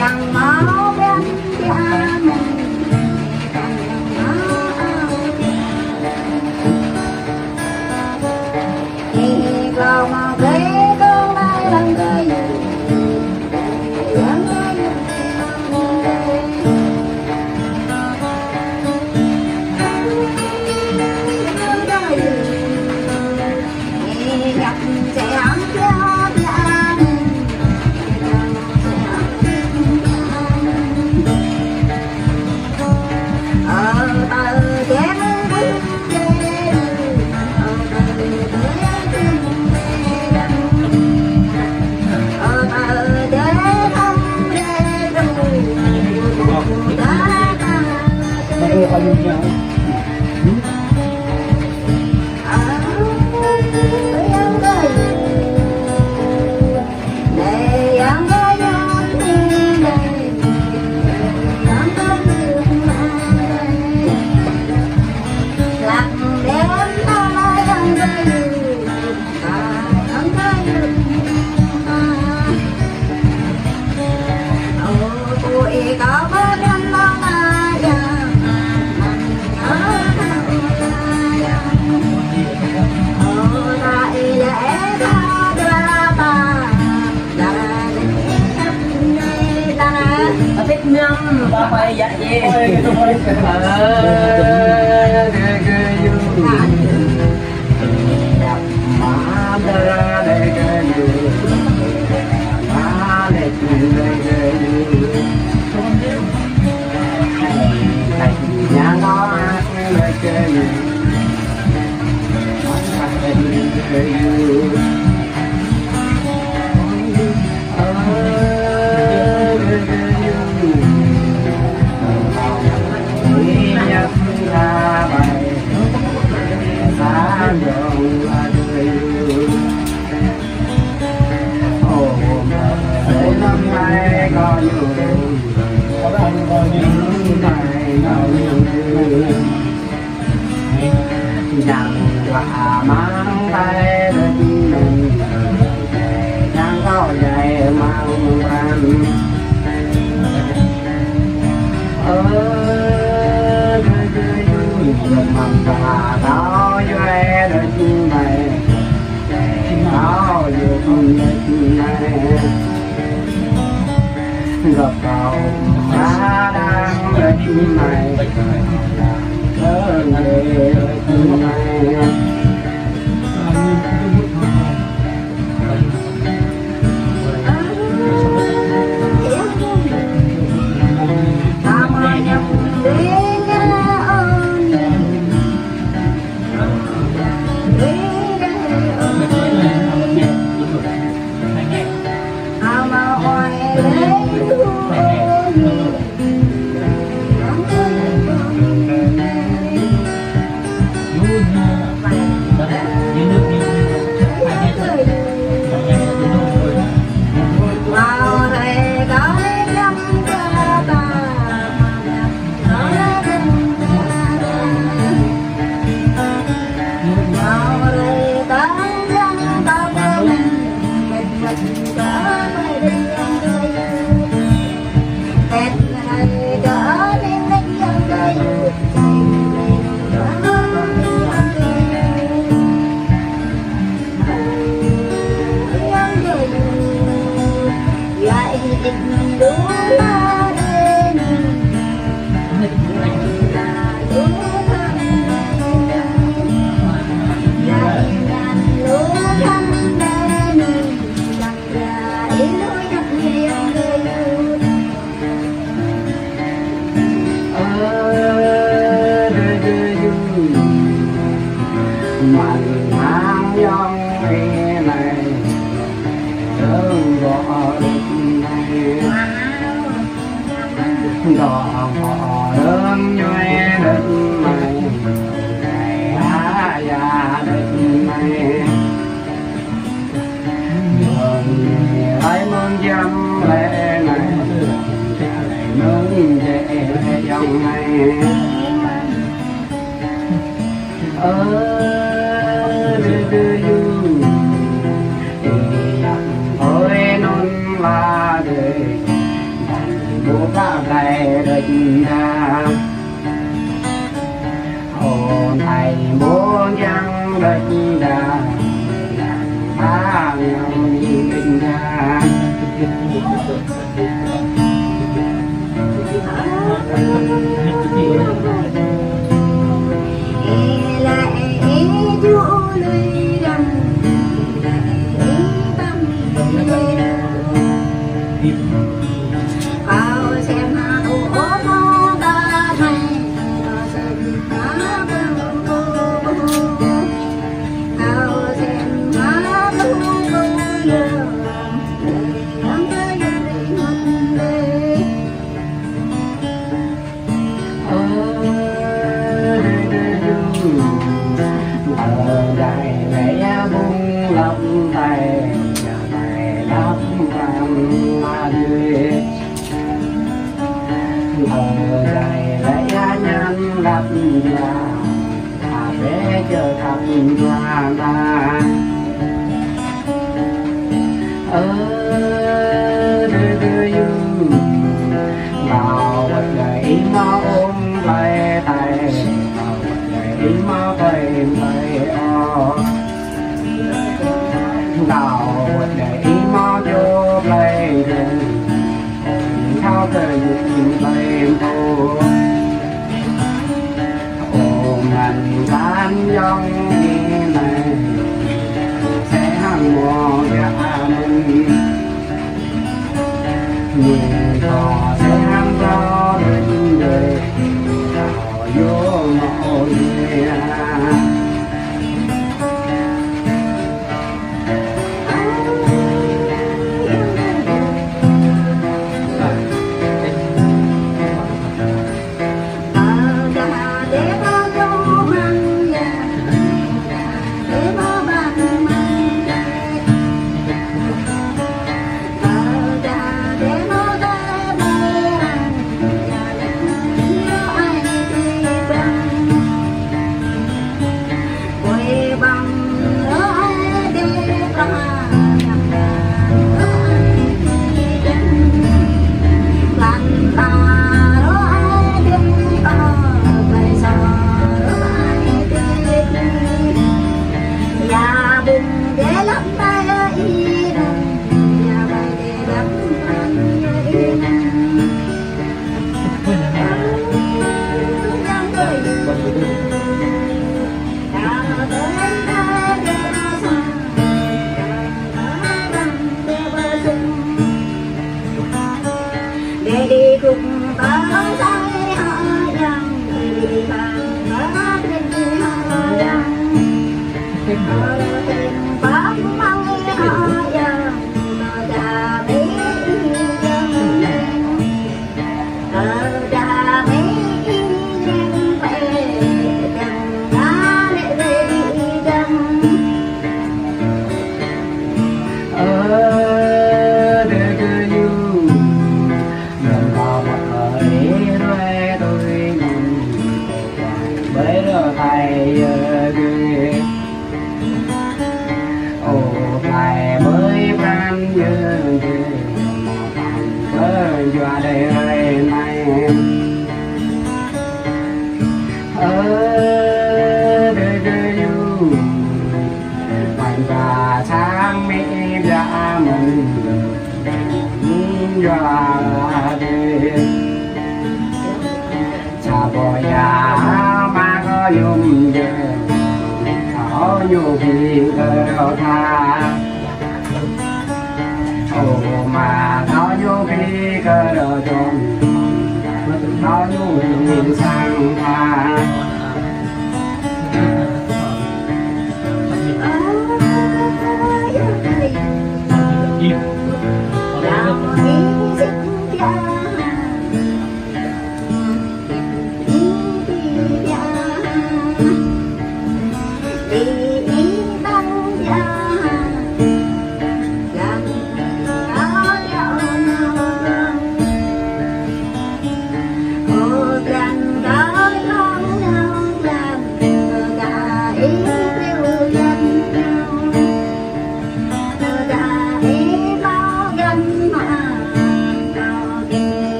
Yang mau dan diamin kalau mau gay con lại lần gay Phải dắt gì mang tay đến mình đang có dạy mang ban mầm và đó duyên đến này đó duyên đến này gặp cậu ta đang đến này cớ người này định ra hồn thầy muốn chẳng định ra ta lòng định ra bé chờ thập hoa ta đưa vào vật gậy nó ôm vai tay vào vật gậy nó tay tay vào vật gậy nó vô play thao thời dục play thô mình tan dòng như này sẽ hăng mùa gia đình nhìn họ sẽ hăng cho đến người họ vô ngõ nhà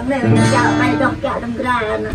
này chào bay trong cả trong ra nè